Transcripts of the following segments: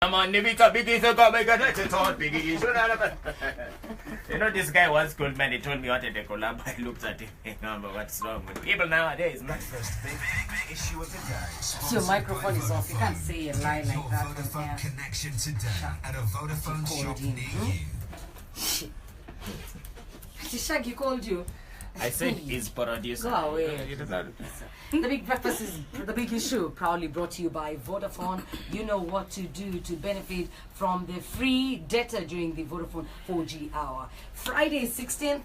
Come on, Nivika, Biggie, so come, I got it, all Biggie. You know, this guy was cool, man. He told me what to collab. I looked at him. But what's wrong with people nowadays? Not first thing. Big issue of the day. So your microphone is off. You can't say a lie like that. Vodafone connection today at a Vodafone shop near you. Shit. Shaggy called you. I said he's producer. Go away. The Big Breakfast is the Big Issue, proudly brought to you by Vodafone. You know what to do to benefit from the free data during the Vodafone 4G hour. Friday 16th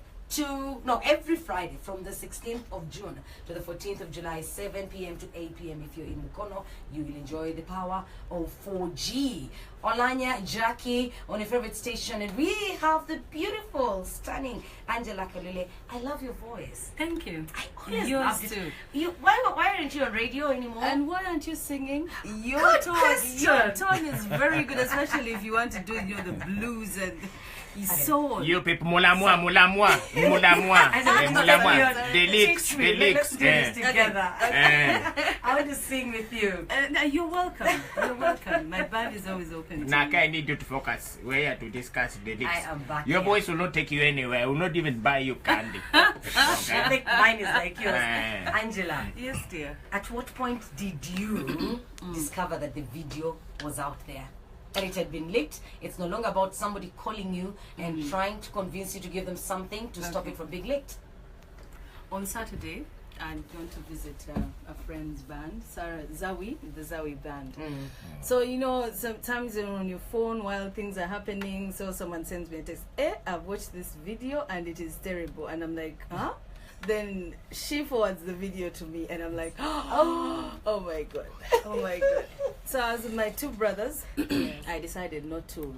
every Friday from the 16th of June to the 14th of July, 7 p.m. to 8 p.m. If you're in Mukono, you will enjoy the power of 4G. Olanya, Jackie, on your favorite station, and we have the beautiful, stunning Angella Kalule. I love your voice. Thank you. I always Yours loved too. it. Why aren't you on radio anymore? And why aren't you singing? Your Good tone, question. your tone is very good, especially if you want to do the blues and soul. You people, mulamwa. The licks. Let's do this together. I want to sing with you. You're welcome. You're welcome. My band is always open. Naka, I need you to focus. We're here to discuss the licks. I am back. Your voice will not take you anywhere. Will not even buy you candy. I Okay? think mine is like yours. Angela, Yes, dear. at what point did you discover that the video was out there? That it had been leaked? It's no longer about somebody calling you and trying to convince you to give them something to stop it from being leaked. On Saturday, I'm going to visit a friend's band, Zawi, the Zawi band. So, you know, sometimes you're on your phone while things are happening, so someone sends me a text, I've watched this video and it is terrible. And I'm like, huh? Then she forwards the video to me and I'm like, oh my god, oh my god. So as with my two brothers, I decided not to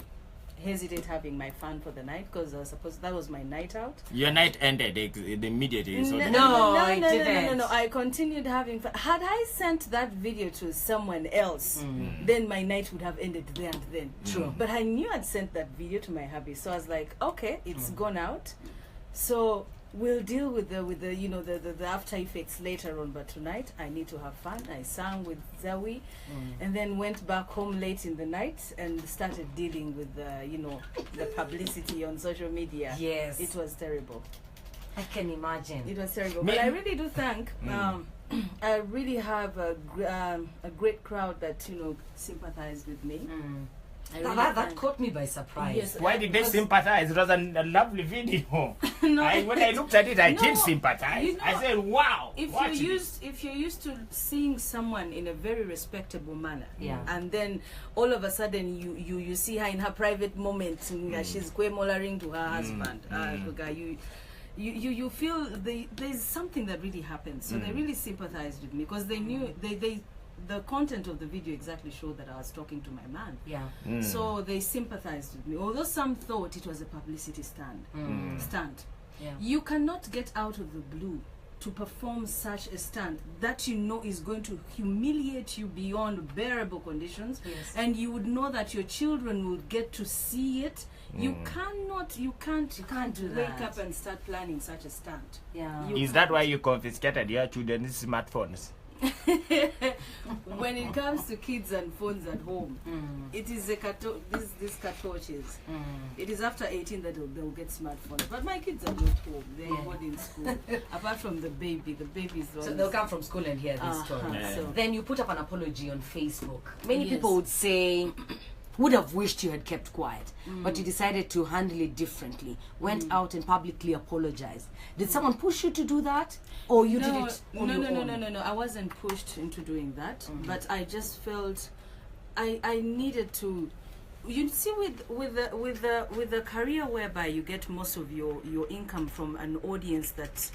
hesitate having my fun for the night because I was supposed that was my night out. Your night ended immediately. So No, I didn't. No. I continued having fun. Had I sent that video to someone else, then my night would have ended there and then. True. But I knew I'd sent that video to my hubby, so I was like, okay, it's gone out. So we'll deal with the you know the after effects later on, but tonight I need to have fun. I sang with Zawi and then went back home late in the night and started dealing with the publicity on social media. Yes. It was terrible. I can imagine. It was terrible. But I really do thank I really have a great crowd that sympathized with me. I really That thank- caught me by surprise. Yes. why did they sympathize? It was a lovely video. No, When I looked at it, I No, did sympathize. you know, I said, wow. if watch you're used to seeing someone in a very respectable manner, Yeah. and then all of a sudden you see her in her private moments, she's mollering to her husband, you feel there's something that really happened. So they really sympathized with me because they knew the content of the video exactly showed that I was talking to my man. Yeah. So they sympathized with me, although some thought it was a publicity stunt. Yeah. You cannot get out of the blue to perform such a stunt that you know is going to humiliate you beyond bearable conditions, Yes. and you would know that your children will get to see it. You can't do wake that. up and start planning such a stunt. Yeah. You Is that why you confiscated your children's smartphones? When it comes to kids and phones at home, it is these cartouches. It is after 18 that they'll get smartphones. But my kids are not home; they're both in school. Apart from the baby is the So one. they'll come from school and hear this story. So Then you put up an apology on Facebook. Many Yes. people would say, would have wished you had kept quiet, but you decided to handle it differently. Went out and publicly apologized. Did someone push you to do that, or you did it on your own? No. I wasn't pushed into doing that, but I just felt I needed to. You see, with a career whereby you get most of your income from an audience that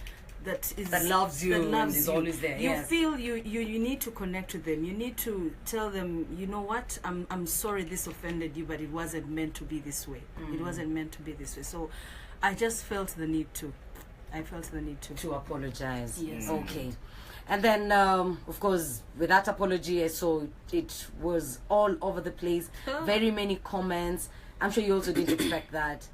loves you and loves is you. always there, You yes. feel you need to connect with them. You need to tell them, you know what, I'm sorry this offended you, but it wasn't meant to be this way. It wasn't meant to be this way. So I just felt the need to. To apologize. Yes. Okay. And then, of course, with that apology, I saw it was all over the place. Very many comments. I'm sure you also didn't expect that.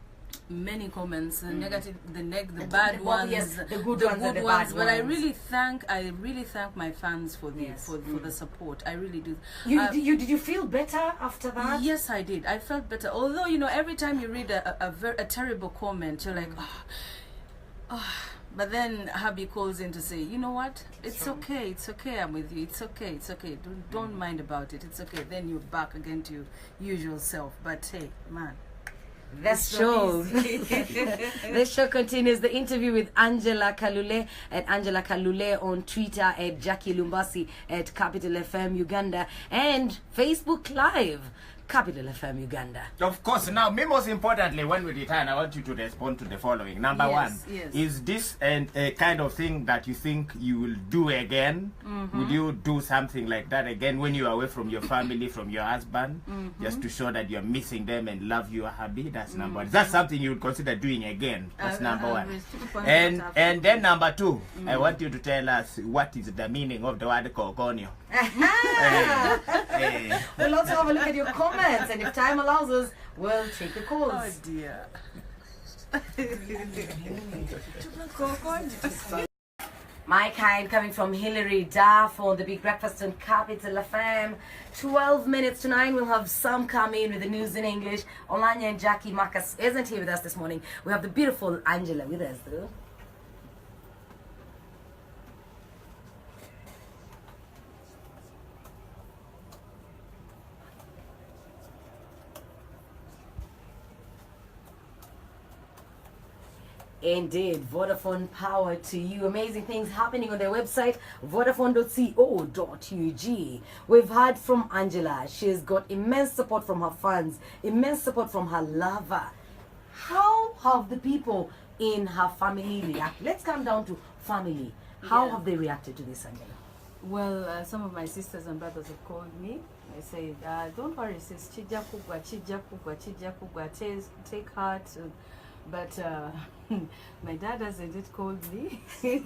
Many comments, the negative, the bad ones, yes, the good ones and the ones. bad But I ones. really thank my fans for the for the support. I really do. Did you feel better after that? Yes, I did. I felt better. Although every time you read a terrible comment, you're like, but then hubby calls in to say, you know what? It's okay. It's okay. I'm with you. It's okay. It's okay. Don't mind about it. It's okay. Then you're back again to your usual self. But hey, man. This show continues. The interview with Angella Kalule at Angella Kalule on Twitter, at Jackie Lumbasi at Capital FM Uganda, and Facebook Live, Capital FM Uganda. Of course. Now, me most importantly, when we return, I want you to respond to the following. Number one, is this a kind of thing that you think you will do again? Will you do something like that again when you are away from your family, from your husband, just to show that you are missing them and love your hubby? That's number one. That's something you would consider doing again. That's number one. And then number two, I want you to tell us what is the meaning of the word kokonyo. We'll also have a look at your comments, and if time allows us, we'll take the calls. Oh dear. My kind coming from Hilary Duff on the Big Breakfast on Capital FM. 12 minutes to 9. We'll have some come in with the news in English. Olanya and Jackie Marcus isn't here with us this morning. We have the beautiful Angela with us though. Indeed, Vodafone power to you. Amazing things happening on their website, vodafone.co.ug. We've heard from Angela. She's got immense support from her fans, immense support from her lover. How have the people in her family reacted? Let's come down to family. How have they reacted to this, Angela? Well, some of my sisters and brothers have called me. They say, don't worry, sis, chija kugwa, take heart. But my dad hasn't yet called me. You're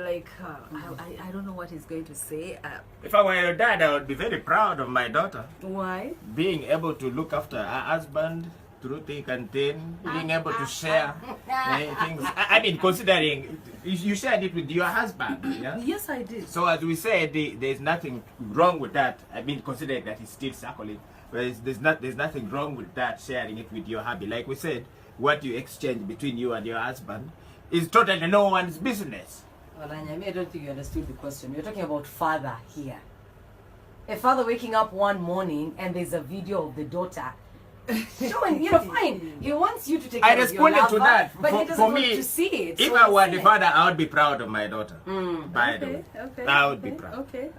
like, I don't know what he's going to say. If I were your dad, I would be very proud of my daughter. Why? Being able to look after her husband through thick and thin, being able to share things. I mean, considering you shared it with your husband, yeah? Yes, I did. So as we said, there's nothing wrong with that. I mean, considering that he's still suckling. There's nothing wrong with that, sharing it with your hubby. Like we said, what you exchange between you and your husband is totally no one's business. Well, Anya, I don't think you understood the question. You're talking about father here. A father waking up one morning and there's a video of the daughter showing, fine. He wants you to take care of your lover, to that. but he doesn't want to see it. If so I were the father, I would be proud of my daughter. By the way, I would be proud. Okay.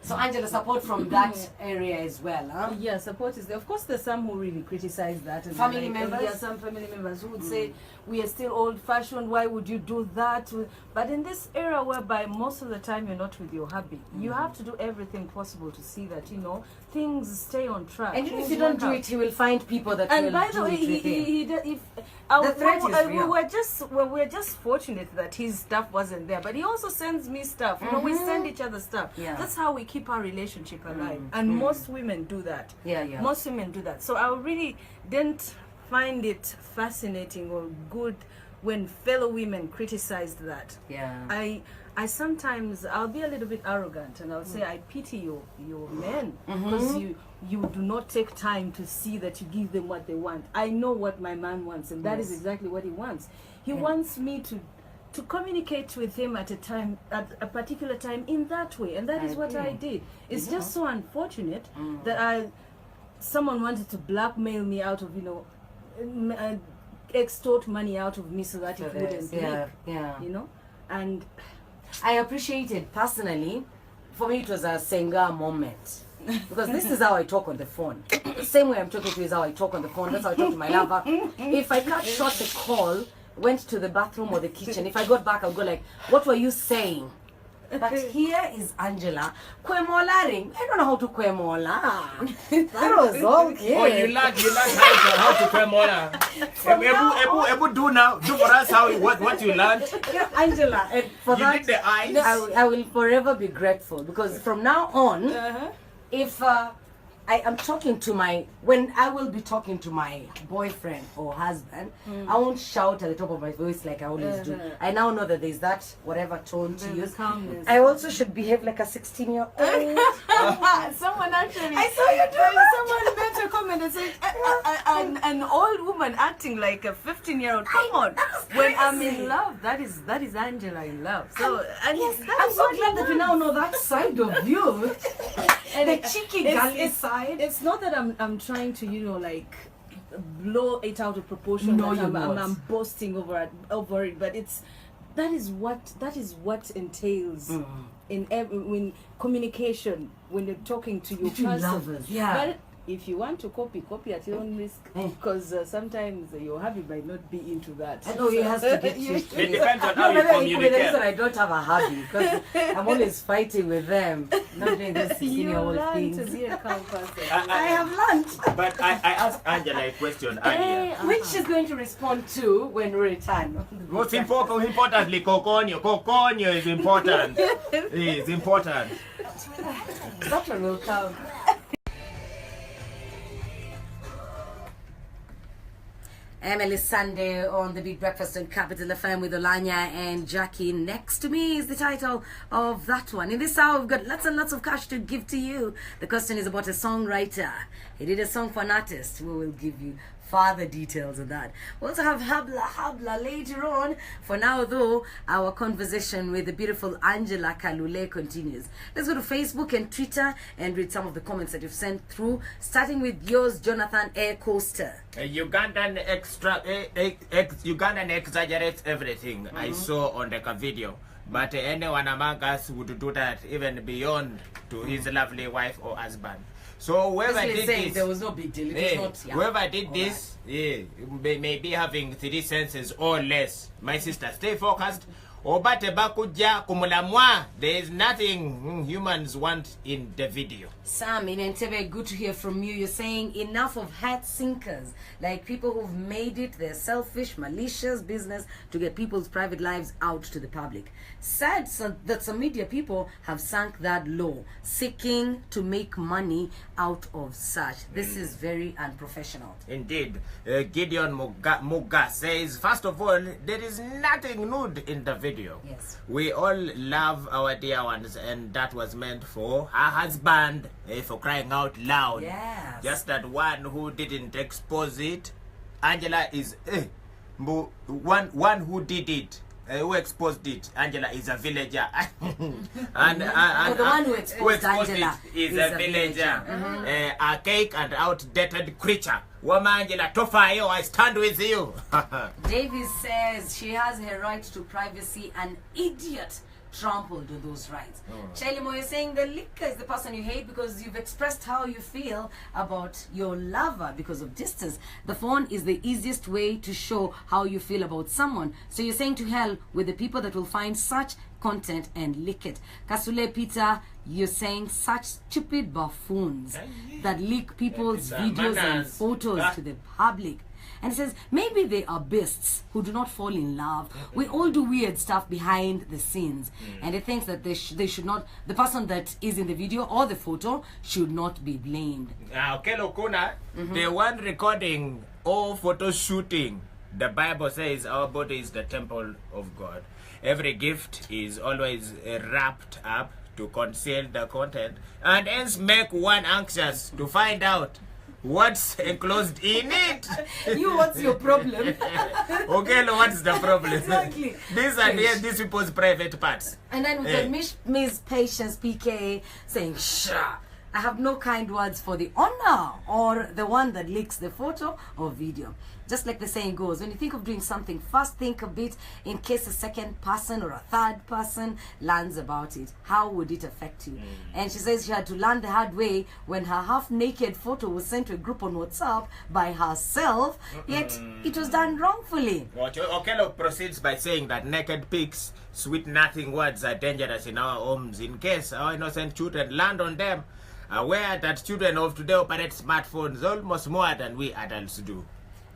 So, Angela, support from that area as well, huh? Yeah, support is there. Of course, there's some who really criticize that. And Family members? Yeah, some family members who would say, we are still old-fashioned, why would you do that? But in this era whereby most of the time you're not with your hubby, you have to do everything possible to see that, things stay on track. And if you don't do it, he will find people that and will by the do way, it with him. The threat is real. we're just fortunate that his stuff wasn't there, but he also sends me stuff. We send each other stuff. Yeah. That's how we keep our relationship alive. And most women do that. Yeah. Most women do that. So I really didn't find it fascinating or good when fellow women criticized that. Yeah. I sometimes I'll be a little bit arrogant and I'll say I pity your men because you do not take time to see that you give them what they want. I know what my man wants, and that is exactly what he wants. He wants me to communicate with him at a particular time in that way, and that is what I did. It's just so unfortunate that someone wanted to blackmail me out of extort money out of me so that it wouldn't leak. And I appreciate it personally. For me, it was a Senga moment. Because this is how I talk on the phone. The same way I'm talking to you is how I talk on the phone. That's how I talk to my lover. If I cut short the call, went to the bathroom or the kitchen, if I got back, I'll go like, what were you saying? But here is Angela. Kwemolaring. I don't know how to kwemola. That was okay. Oh, you learned how to kwemola. Ebu do for us what you learned. Yeah, Angela, and for you that, did the eyes. I will forever be grateful, because from now on, if I am talking to when I will be talking to my boyfriend or husband, I won't shout at the top of my voice like I always do. I now know that there's that whatever tone to use. Calmness. I also should behave like a 16-year-old. Someone actually, I saw you do someone made a comment and said, an old woman acting like a 15-year-old. Come on, when I'm in love, that is Angela in love. So and Yes, that I'm is so what glad you that we now know that side of you. And The cheeky girly side. It's not that I'm trying to like blow it out of proportion. No, that you're not. I'm boasting over it, but that is what entails in communication when you're talking to your Between person. lovers, yeah. But if you want to copy at your own risk, because sometimes your hubby might not be into that. I know he has to get used to It it. depends on how you maybe the communicate. reason I don't have a hobby because I'm always fighting with them, not doing this You senior learn to things. be a calm person. I have learned. But I asked Angela a question earlier. Which she's going to respond to when we return. Most importantly, coconio. Coconio is important. It's important. That one will come. Emily Sunday on the Big Breakfast on Capital FM with Olanya and Jackie. Next to me is the title of that one. In this hour, we've got lots and lots of cash to give to you. The question is about a songwriter. He did a song for an artist. We will give you further details of that. We also have Habla later on. For now, though, our conversation with the beautiful Angella Kalule continues. Let's go to Facebook and Twitter and read some of the comments that you've sent through, starting with yours, Jonathan Air Coaster. Ugandan exaggerates everything. I saw on the video. But anyone among us would do that even beyond to his lovely wife or husband. So whoever Basically did saying this, there was no big deal. It was not, whoever did this, may be having 3 senses or less. My sister, stay focused. Obate bakuja kumulamwa. There is nothing humans want in the video. Sam in Entebbe, good to hear from you. You're saying enough of hat sinkers, like people who've made it their selfish, malicious business to get people's private lives out to the public. Sad that some media people have sunk that low, seeking to make money out of such. This is very unprofessional. Indeed. Gideon Muga says, first of all, there is nothing nude in the video. Yes. We all love our dear ones, and that was meant for her husband, for crying out loud. Yes. Just that one who didn't expose it. Angela is one who did it. Who exposed it? Angela is a villager. and the one who exposed Angela it is a villager. Archaic and outdated creature. Woman Angela, Tofayo, I stand with you. Davis says she has her right to privacy. An idiot trampled on those rights. Chelimo, you're saying the liquor is the person you hate because you've expressed how you feel about your lover because of distance. The phone is the easiest way to show how you feel about someone. So you're saying to hell with the people that will find such content and leak it. Kasule Peter, you're saying such stupid buffoons that leak people's videos and photos to the public. And it says, maybe they are beasts who do not fall in love. We all do weird stuff behind the scenes. And it thinks that they should not, the person that is in the video or the photo should not be blamed. Okay, Lokuna, the one recording or photo shooting, the Bible says our body is the temple of God. Every gift is always wrapped up to conceal the content and hence make one anxious to find out what's enclosed in it. What's your problem? Okay, what's the problem? Exactly. These are these people's private parts. And then we got Miss Patience PK saying, sure, I have no kind words for the owner or the one that leaks the photo or video. Just like the saying goes, when you think of doing something, first think a bit in case a second person or a third person learns about it. How would it affect you? And she says she had to learn the hard way when her half-naked photo was sent to a group on WhatsApp by herself, yet it was done wrongfully. Okello proceeds by saying that naked pics, sweet nothing words are dangerous in our homes in case our innocent children land on them, aware that children of today operate smartphones almost more than we adults do.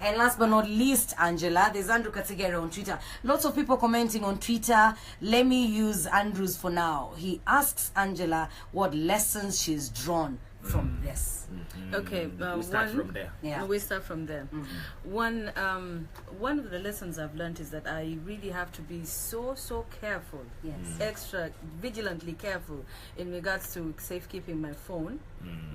And last but not least, Angela, there's Andrew Katigere on Twitter. Lots of people commenting on Twitter. Let me use Andrew's for now. He asks Angela what lessons she's drawn from this. Okay, We start from there. Yeah. We start from there. One of the lessons I've learned is that I really have to be so careful, extra vigilantly careful in regards to safekeeping my phone.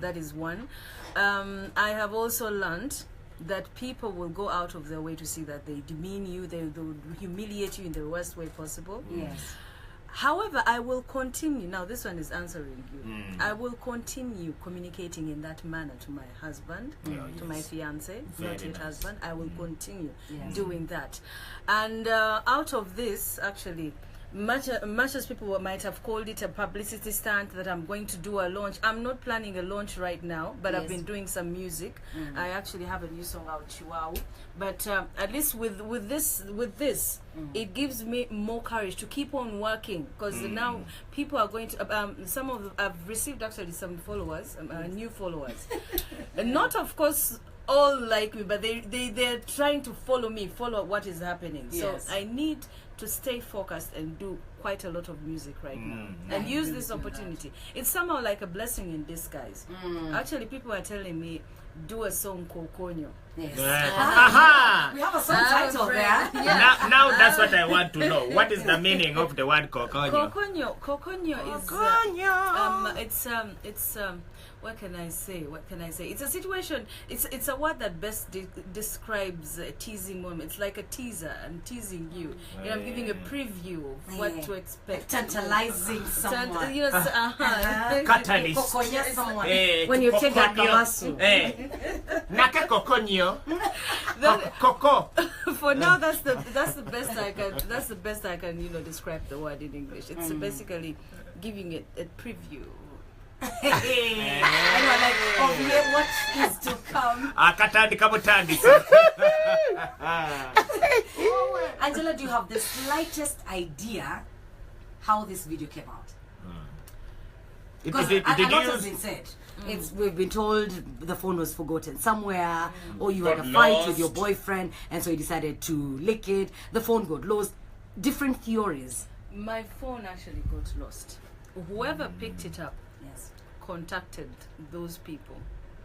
That is one. I have also learned that people will go out of their way to see that they demean you, they will humiliate you in the worst way possible. Yes. However, I will continue. Now, this one is answering you. I will continue communicating in that manner to my husband, to my fiancé, not yet husband. I will continue doing that. And out of this, actually, much as people might have called it a publicity stunt that I'm going to do a launch, I'm not planning a launch right now, but I've been doing some music. I actually have a new song out, Chihuahua. But at least with this, it gives me more courage to keep on working, because now people are going to. I've received actually some followers, new followers, not of course all like me, but they're trying to follow what is happening. So I need to stay focused and do quite a lot of music right now and use this opportunity. It's somehow like a blessing in disguise. Actually, people are telling me, do a song Kokonyo. Yes. Aha! We have a song title there. Now that's what I want to know. What is the meaning of the word kokonyo? Kokonyo is it's what can I say? It's a situation. It's a word that best describes a teasing moment. It's like a teaser. I'm teasing you. I'm giving a preview of what to expect. Tantalizing someone. Catalyst. Kokonya someone. When you take a kawasu. Naka kokonyo. Koko. For now, that's the best I can. That's the best I can describe the word in English. It's basically giving it a preview. And we're like, what is to come? Angela, do you have the slightest idea how this video came out? Because a lot has been said. We've been told the phone was forgotten somewhere, or you had a fight with your boyfriend, and so you decided to lick it. The phone got lost. Different theories. My phone actually got lost. Whoever picked it up contacted those people,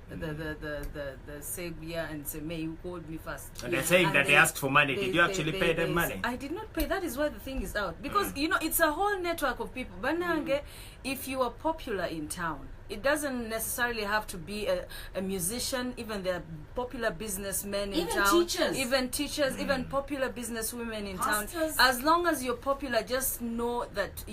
the Savior and Semei, who called me first. And they're saying that they asked for money. Did you actually pay them money? I did not pay. That is why the thing is out. Because, it's a whole network of people. Banange, if you are popular in town, it doesn't necessarily have to be a musician. Even there are popular businessmen in town. Even teachers, even popular businesswomen in town. As long as you're popular, just know that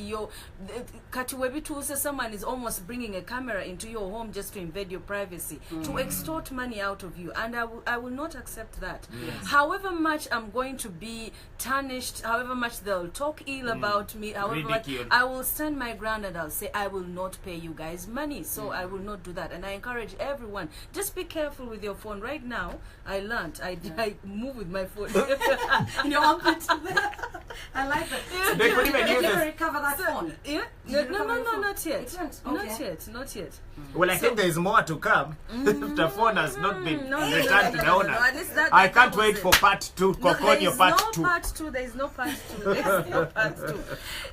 someone is almost bringing a camera into your home just to invade your privacy, to extort money out of you. And I will not accept that. However much I'm going to be tarnished, however much they'll talk ill about me, however much, I will stand my ground and I'll say, I will not pay you guys money. So I will not do that. And I encourage everyone, just be careful with your phone. Right now, I learned. I move with my phone. I'm good to that. I like that. So They could even use you it. recover that phone? Yeah? No, not yet. Not yet. Well, I think there is more to come. The phone has not been returned to the owner. At least I can't wait for part 2, Kokonyo part 2. There is no part 2. There is no part 2.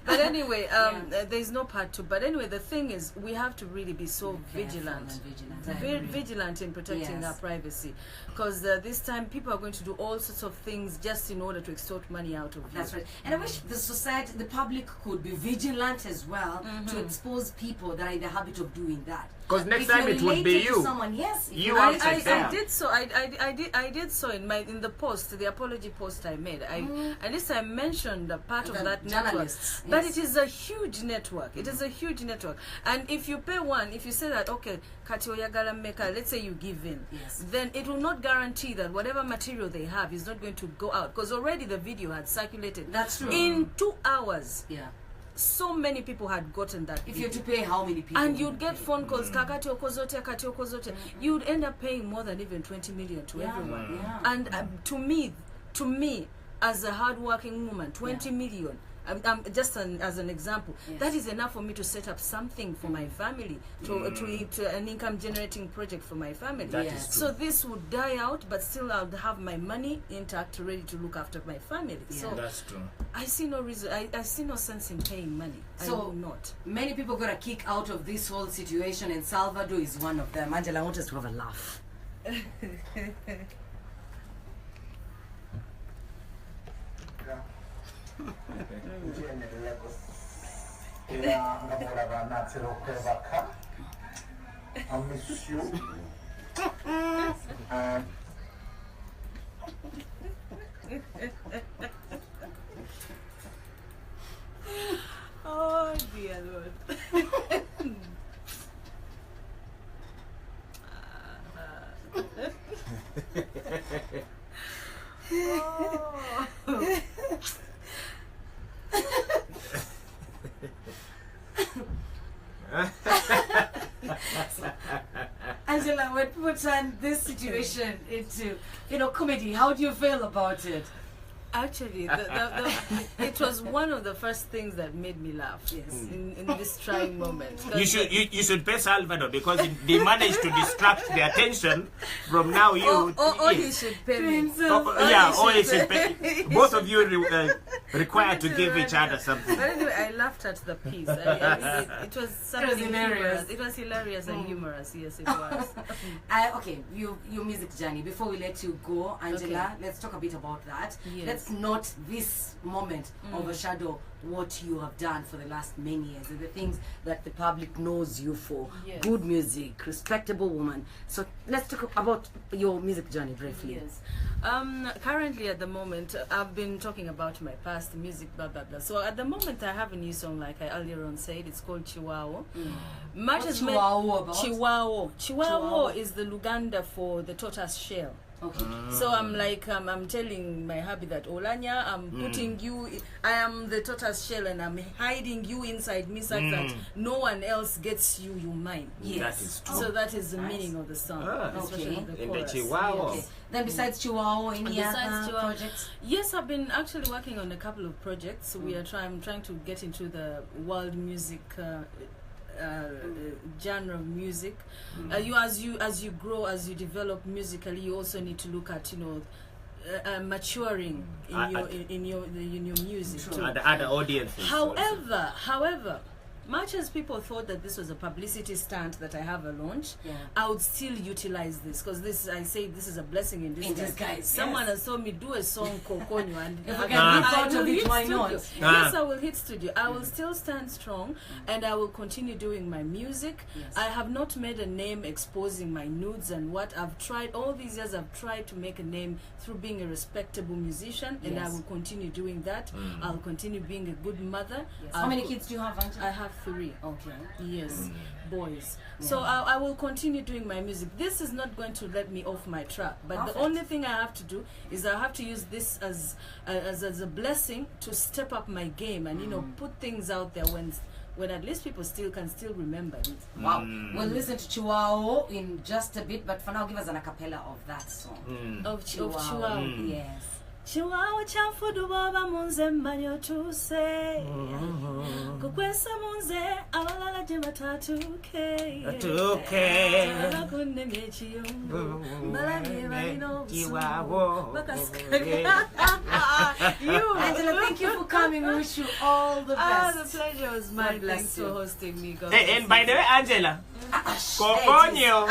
But anyway, there is no part 2. But anyway, the thing is, we have to really be so vigilant. Very vigilant in protecting our privacy. Because this time, people are going to do all sorts of things just in order to extort money out of you. That's right. And I wish the society, the public could be vigilant as well to expose people that are in the habit of doing that. Because next time it would be you. I did so. I did so in the post, the apology post I made. At least I mentioned a part of that network. But it is a huge network. It is a huge network. And if you pay one, if you say that, okay, Kati oyagala meka, let's say you give in, then it will not guarantee that whatever material they have is not going to go out. Because already the video had circulated. That's true. In 2 hours. Yeah. So many people had gotten that. If you had to pay how many people? And you'd get phone calls, kakati okozote. You'd end up paying more than even 20 million to everyone. And to me, as a hard-working woman, 20 million Just as an example, Yes. that is enough for me to set up something for my family, to an income generating project for my family. That Yes. is true. So this would die out, but still I'll have my money intact, ready to look after my family. Yeah. So That's true. I see no reason. I see no sense in paying money. I So- will not. Many people got a kick out of this whole situation, and Salvador is one of them. Angela, I want us to have a laugh. I miss you. Oh dear Lord. Angela, when people turn this situation into, comedy, how do you feel about it? Actually, it was one of the first things that made me laugh. Yes. In this trying moment. You should pay Salvador because they managed to distract the attention from now you. Or he should pay me. Or he should pay. Both of you required to give each other something. But anyway, I laughed at the piece. It was something hilarious. humorous. It was hilarious and humorous. Yes, it was. Okay, your music journey. Before we let you go, Angela, let's talk a bit about that. Yes. Let's not this moment overshadow what you have done for the last many years and the things that the public knows you for. Yes. Good music, respectable woman. So let's talk about your music journey briefly. Yes. Currently, at the moment, I've been talking about my past music, blah blah blah. So at the moment, I have a new song, like I earlier on said. It's called Chihuahua. Much What's as Chihuahua about? Chihuahua. Chihuahua. Chihuahua is the Luganda for the tortoise shell. Okay. So I'm like, I'm telling my hubby that Olanya, I'm putting you, I am the tortoise shell and I'm hiding you inside me such that no one else gets you, you mine. Yes. That is true. So that is the Nice. meaning of the song, Okay. especially the In the chorus. Chihuahua. Okay. Then besides Chihuahua, any Besides other Chihuahua- projects? Yes, I've been actually working on a couple of projects. I'm trying to get into the world music genre of music. As you grow, as you develop musically, you also need to look at maturing in your music too. And other audiences. However, much as people thought that this was a publicity stunt that I have a launch, I would still utilize this because this is a blessing in disguise. Someone has told me do a song Kokonyo and If I can rip out will of it, hit why studio. not? Yes, I will hit studio. I will still stand strong and I will continue doing my music. Yes. I have not made a name exposing my nudes and what I've tried all these years. I've tried to make a name through being a respectable musician, and I Yes. will continue doing that. I'll continue being a good mother. How many kids do you have, I Angela? have 3. Okay. Yes, boys. So I will continue doing my music. This is not going to let me off my track. But Perfect. the only thing I have to do is I have to use this as a blessing to step up my game and put things out there when at least people can still remember it. Wow. We'll listen to Chihuahua in just a bit, but for now, give us an acapella of that song. Of Chihuahua. Yes. Chihuahua chamfudu baba munze mbanyo tuse kukwesa munze awalala jema tatuke kunne mechiyumbu malabye balino Chihuahua. Angela, thank you for coming. We wish you all the best. The pleasure was mine. bless Thanks you. for hosting me. God Hey, bless and by you. the way, Angela, Kokonyo.